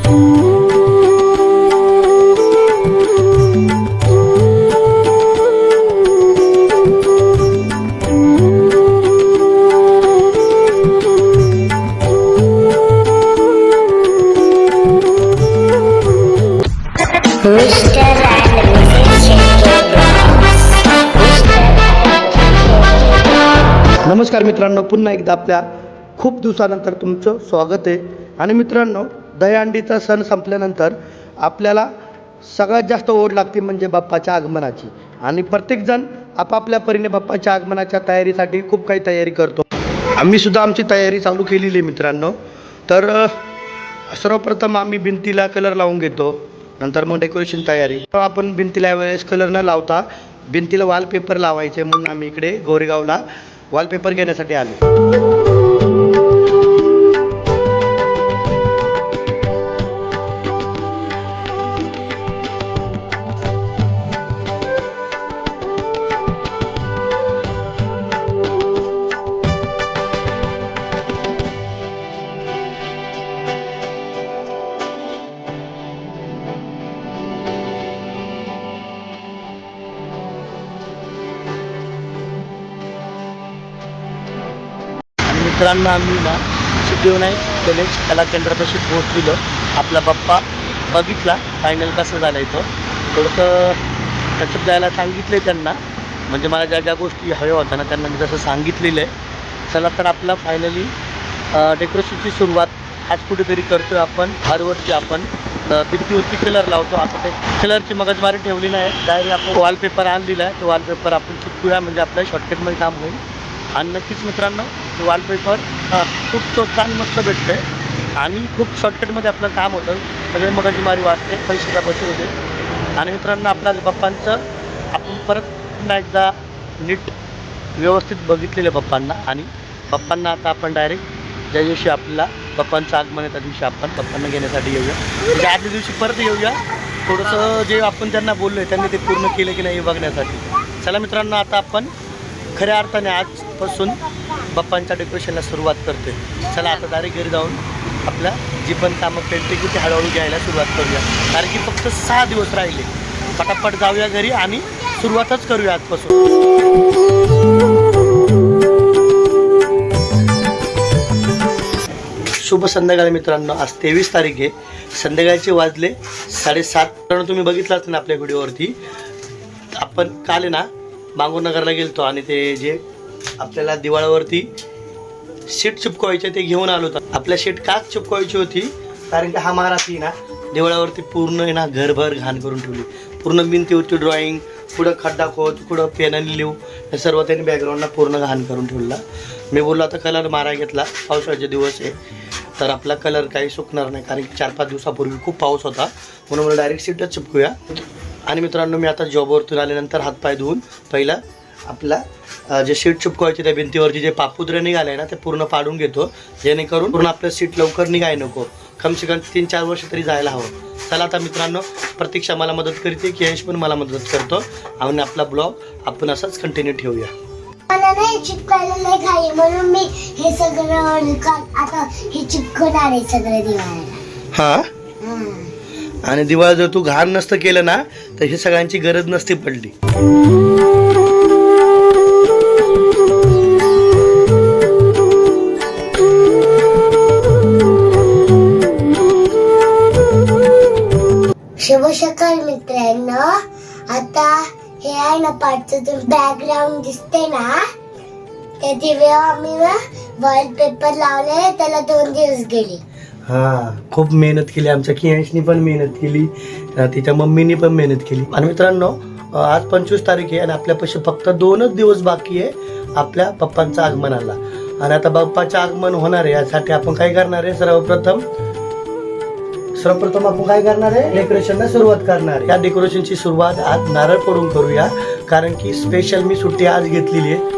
नमस्कार मित्रांनो, पुन्हा एकदा आपल्या खूप दिवसानंतर तुमचं स्वागत आहे. आणि मित्रांनो, दहीहंडीचा सण संपल्यानंतर आपल्याला सगळ्यात जास्त ओढ लागते म्हणजे बाप्पाच्या आगमनाची. आणि प्रत्येकजण आपापल्या परीने बाप्पाच्या आगमनाच्या तयारीसाठी खूप काही तयारी करतो. आम्ही सुद्धा आमची तयारी चालू केलेली आहे मित्रांनो. तर सर्वप्रथम आम्ही भिंतीला कलर लावून घेतो, नंतर मग डेकोरेशन तयारी. आपण भिंतीला यावेळेस कलर न लावता भिंतीला वॉलपेपर लावायचे म्हणून आम्ही इकडे गोरेगावला वॉलपेपर घेण्यासाठी आलो. मित्रांनो, आम्ही ना सिद्धिविनायक गणेश कला केंद्रापाशी पोहोचलेलो. आपला बाप्पा बघितला फायनल कसं झाला तो. थोडंसं त्याच्यात जायला सांगितले त्यांना, म्हणजे मला ज्या ज्या गोष्टी हव्या होत्या ना त्यांना मी तसं सांगितलेलं आहे. चला तर आपला फायनली डेकोरेशनची सुरुवात आज कुठेतरी करतो आपण. हरवर्षी आपण भिंतीवरती कलर लावतो. आता ते कलरची मगजमारी ठेवली नाही, डायरेक्ट आपण वॉलपेपर आणलेला आहे. तो वॉलपेपर आपण चिपकूया म्हणजे आपल्या शॉर्टकटमध्ये काम होईल. आणि नक्कीच मित्रांनो, वॉलपेपर खूप छान मस्त भेटते आणि खूप शॉर्टकटमध्ये आपलं काम होतं. सगळे मगजमारी वाचते, पैशाचा बचत होते. आणि मित्रांनो, आपल्या बाप्पांचं आपण परत पुन्हा एकदा नीट व्यवस्थित बघितलेलं बाप्पांना. आणि बाप्पांना आता आपण डायरेक्ट ज्या दिवशी आपल्याला बाप्पांचं आगमन आहे त्या दिवशी आपण बाप्पांना घेण्यासाठी येऊया. म्हणजे आदल्या दिवशी परत येऊया, थोडंसं जे आपण त्यांना बोललो आहे त्यांनी ते पूर्ण केलं की नाही बघण्यासाठी. चला मित्रांनो, आता आपण खऱ्या अर्थाने आजपासून बाप्पांच्या डेकोरेशनला सुरुवात करतोय. चला आता डायरेक्ट घरी जाऊन आपल्या जी पण कामं पेंटिंग ती हळूहळू घ्यायला सुरुवात करूया. कारण की फक्त 6 दिवस राहिले. पटापट जाऊया घरी आणि सुरुवातच करूया आजपासून. शुभ संध्याकाळी मित्रांनो. आज 23 तारीख आहे. संध्याकाळचे वाजले 7:30. तुम्ही बघितलाच ना आपल्या व्हिडिओवरती. आपण काल आहे ना मांगूरनगरला गेलतो आणि ते जे आपल्याला दिवाळावरती शीट चिपकवायचे ते घेऊन आलो होतो. आपल्या शीट का चिपकवायची होती कारण की हा महाराष्ट्री ना दिवाळावरती पूर्ण आहे ना घरभर घाण करून ठेवली. पूर्ण भिंतीवरची ड्रॉइंग, पुढं खड्डा खोद, पुढं पेनाने लिहू, हे सर्व त्यांनी बॅकग्राऊंडला पूर्ण घाण करून ठेवला. मी बोललो आता कलर मारायला घेतला. पावसाळ्याचे दिवस आहे तर आपला कलर काही सुकणार नाही कारण की 4-5 दिवसापूर्वी खूप पाऊस होता, म्हणून मला डायरेक्ट शीटच चिपकूया. आणि मित्रांनो, मी आता जॉबवरतून आल्यानंतर हातपाय धुवून पहिला आपला जे शीट चिपकवायची त्या भिंतीवरची जे पापुद्रे निघाले ना ते पूर्ण पाडून घेतो, जेणेकरून पूर्ण आपलं सीट लवकर निघाय नको. कमसे कम 3-4 वर्ष तरी जायला हवं. चला आता मित्रांनो, प्रतीक्षा मला मदत करते की यश पण मला मदत करतो आणि आपला ब्लॉग आपण असाच कंटिन्यू ठेवूया. मला नाही चिपकायला नाही घाई, म्हणून मी हे सगळं आता हे चिपकवणार आहे सगळं दिवाळीला. हा, आणि दिवाळी जर तू घाण नसतं केलं ना तर हे सगळ्यांची गरज नसती पडली. शुभ सकाळ मित्रांनो. आता हे आहे ना पाठचं बॅकग्राऊंड दिसते ना, त्या दिवे आम्ही वॉलपेपर लावले, त्याला 2 दिवस गेले. हा, खूप मेहनत केली. आमच्या कियांशनी पण मेहनत केली, तिच्या मम्मीनी पण मेहनत केली. आणि मित्रांनो, आज 25 तारीख आहे आणि आपल्यापाशी फक्त 2च दिवस बाकी आहे आपल्या बाप्पांचं आगमनाला. आणि आता बाप्पाचं आगमन होणार आहे, यासाठी आपण काय करणार आहे, सर्वप्रथम आपण काय करणार आहे, डेकोरेशनला सुरुवात करणार आहे. या डेकोरेशनची सुरुवात आज नारळ फोडून करूया कारण की स्पेशल मी सुट्टी आज घेतलेली आहे.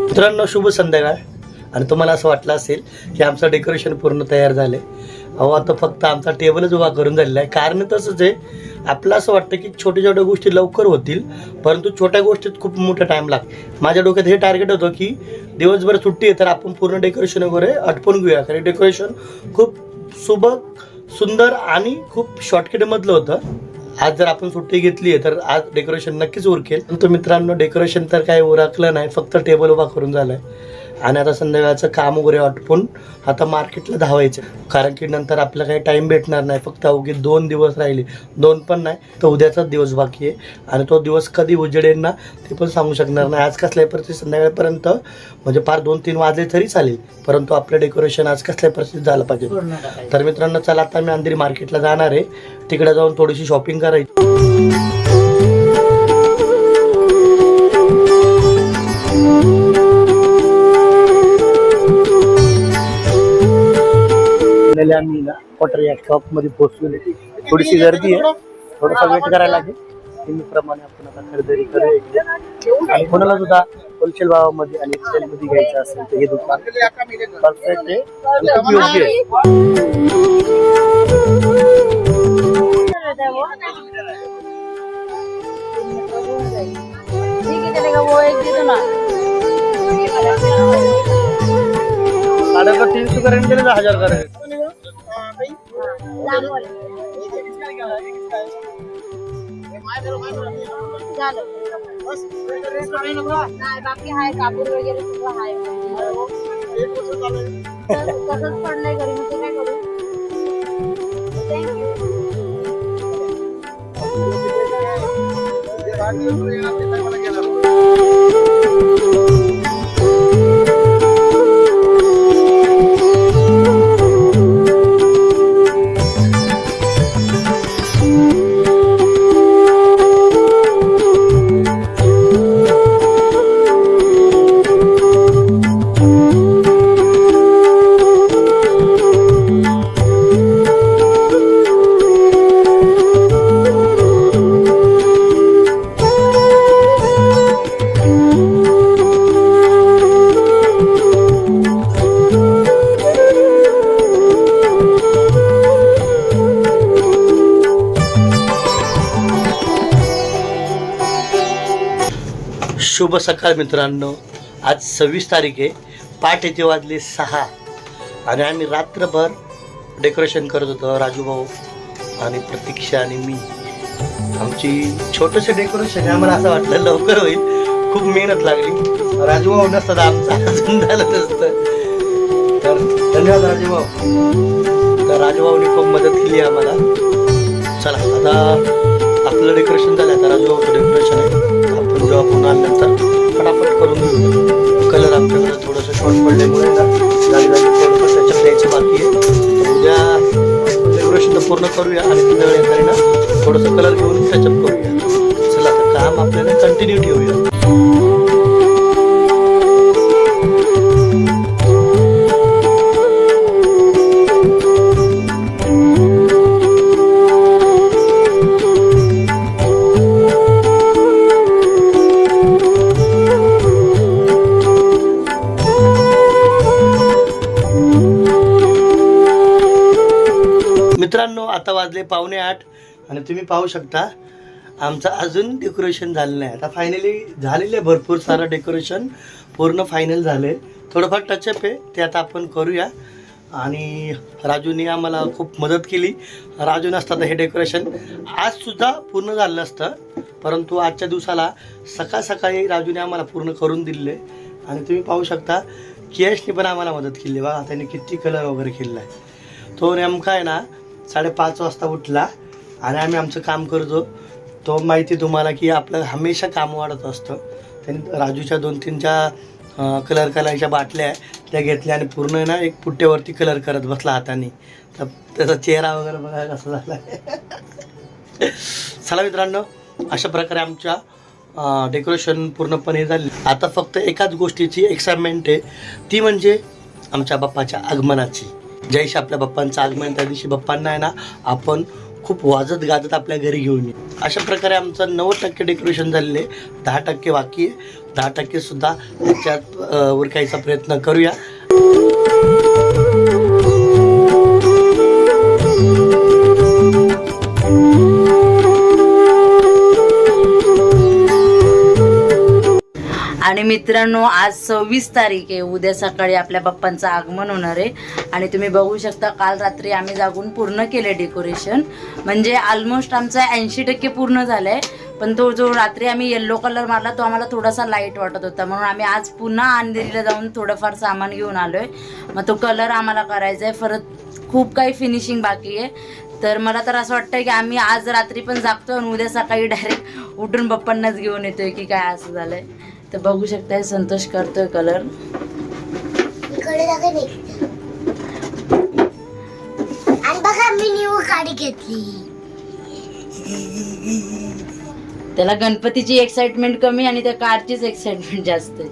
मित्रांनो, शुभ संध्याकाळ. आणि तुम्हाला असं वाटलं असेल की आमचं डेकोरेशन पूर्ण तयार झालंय. अहो, आता फक्त आमचा टेबलच उभा करून झालेला आहे. कारण तसंच आहे, आपलं असं वाटतं की छोट्या छोट्या गोष्टी लवकर होतील, परंतु छोट्या गोष्टीत खूप मोठा टाइम लागतो. माझ्या डोक्यात हे टार्गेट होतं की दिवसभर सुट्टी आहे तर आपण पूर्ण डेकोरेशन वगैरे आटपून घेऊया, कारण डेकोरेशन खूप सुबक सुंदर आणि खूप शॉर्टकटमधलं होतं. आज जर आपण सुट्टी घेतली आहे तर आज डेकोरेशन नक्कीच उरकेल. परंतु मित्रांनो, डेकोरेशन तर काही उरकलं नाही, फक्त टेबल उभा करून झालाय. आणि आता संध्याकाळचं काम वगैरे आटपून आता मार्केटला धावायचं, कारण की नंतर आपल्याला काही टाईम भेटणार नाही. फक्त अवघे 2 दिवस राहिले, 2 पण नाही तर उद्याचाच दिवस बाकी आहे. आणि तो दिवस कधी उजेडेल ना ते पण सांगू शकणार नाही. आज कसल्याही परिस्थिती संध्याकाळपर्यंत म्हणजे फार 2-3 वाजले तरी चालेल, परंतु आपलं डेकोरेशन आज कसल्याही परिस्थितीत झालं पाहिजे. तर मित्रांनो, चला आता मी अंधेरी मार्केटला जाणार आहे, तिकडे जाऊन थोडीशी शॉपिंग करायची. आम्ही ना क्वार्टर या शॉप मध्ये पोहोचलेले. थोडीशी गर्दी आहे, थोडासा वेट करायला लागेल. नेहमीप्रमाणे आपण आता खरेदी करूया. आणि कोणाला सुद्धा होलसेल भावामध्ये आणि एक्सेल मध्ये घ्यायचं असेल तर हे दुकान परफेक्ट आहे, खूप योग्य आहे. साढ़े 300 करेंगे ना 1000 करेंगे. बाकी हाय कापूर वगैरे सगळं हाय. तसंच पडलंय घरी, मग ते काय करू. शुभ सकाळ मित्रांनो. आज 26 तारीख आहे. पहाटेचे वाजले 6 आणि आम्ही रात्रभर डेकोरेशन करत होतो. राजू भाऊ आणि प्रतीक्षा आणि मी. आमची छोटंसं डेकोरेशन आहे. आम्हाला असं वाटलं लवकर होईल, खूप मेहनत लागली. राजू भाऊ नसतं तर आमचं अजून झालं नसतं. तर धन्यवाद राजू भाऊ. तर राजू भाऊनी खूप मदत केली आम्हाला. चला आता आपलं डेकोरेशन झालं. आता राजू भाऊचं डेकोरेशन आहे. आपण जेव्हा पुन्हा आल्यानंतर फटाफट करून घेऊ. कलर आमच्याकडे थोडंसं शॉर्ट पडल्यामुळे ना थोडंसं त्याच्यात द्यायचं बाकी आहे. उद्या डेकोरेशन तर पूर्ण करूया आणि तिथं वेळेकडे ना थोडंसं कलर घेऊन टचअप करूया. चला आता काम आपल्याला कंटिन्यू ठेवूया. मित्रांनो, आता वाजले 7:45 आणि तुम्ही पाहू शकता आमचं अजून डेकोरेशन झालं नाही. आता फायनली झालेलं आहे, भरपूर सारं डेकोरेशन पूर्ण फायनल झाले. थोडंफार टचअप आहे ते आता आपण करूया. आणि राजूने आम्हाला खूप मदत केली. राजू नसता तर हे डेकोरेशन आजसुद्धा पूर्ण झालं नसतं, परंतु आजच्या दिवसाला सकाळ सकाळी राजूने आम्हाला पूर्ण करून दिले. आणि तुम्ही पाहू शकता केशने पण आम्हाला मदत केली. बघा त्याने किती कलर वगैरे केलेला आहे. तो नेमका आहे ना 5:30 वाजता उठला आणि आम्ही आमचं काम करतो. तो माहिती तुम्हाला की आपलं हमेशा काम वाढत असतं. त्यांनी राजूच्या 2-3 कलर करायच्या बाटल्या आहे त्या घेतल्या आणि पूर्ण ना एक पुट्ट्यावरती कलर करत बसला हाताने. तर त्याचा चेहरा वगैरे बघा कसा झाला आहे. चला मित्रांनो, अशा प्रकारे आमच्या डेकोरेशन पूर्णपणे झाली. आता फक्त एकाच गोष्टीची एक्साइटमेंट आहे, ती म्हणजे आमच्या बाप्पाच्या आगमनाची. जयशी आपल्या बाप्पांचं आगमन त्या दिवशी बाप्पांना आहे ना आपण खूप वाजत गाजत आपल्या घरी घेऊन येऊ. अशा प्रकारे आमचं 90% डेकोरेशन झालेले, 10% बाकी आहे. 10% सुद्धा त्याच्यात उरकायचा प्रयत्न करूया. आणि मित्रांनो आज 26 तारीख आहे. उद्या सकाळी आपल्या बाप्पांचं आगमन होणार आहे आणि तुम्ही बघू शकता काल रात्री आम्ही जागून पूर्ण केले डेकोरेशन. म्हणजे ऑलमोस्ट आमचा 80% पूर्ण झालंय. पण तो जो रात्री आम्ही येल्लो कलर मारला तो आम्हाला थोडासा लाईट वाटत होता म्हणून आम्ही आज पुन्हा अंधेरीला जाऊन थोडंफार सामान घेऊन आलोय. मग तो कलर आम्हाला करायचा आहे. परत खूप काही फिनिशिंग बाकी आहे. तर मला तर असं वाटतं की आम्ही आज रात्री पण जागतो आणि उद्या सकाळी डायरेक्ट उठून बाप्पांनाच घेऊन येतोय की काय असं झालंय. तर बघू शकताय संतोष करतोय कलर. इकडे जागा नाही. आणि बघा मी न्यू गाडी घेतली. त्याला गणपतीची एक्साइटमेंट कमी आणि त्या कारचीच एक्साइटमेंट जास्त आहे.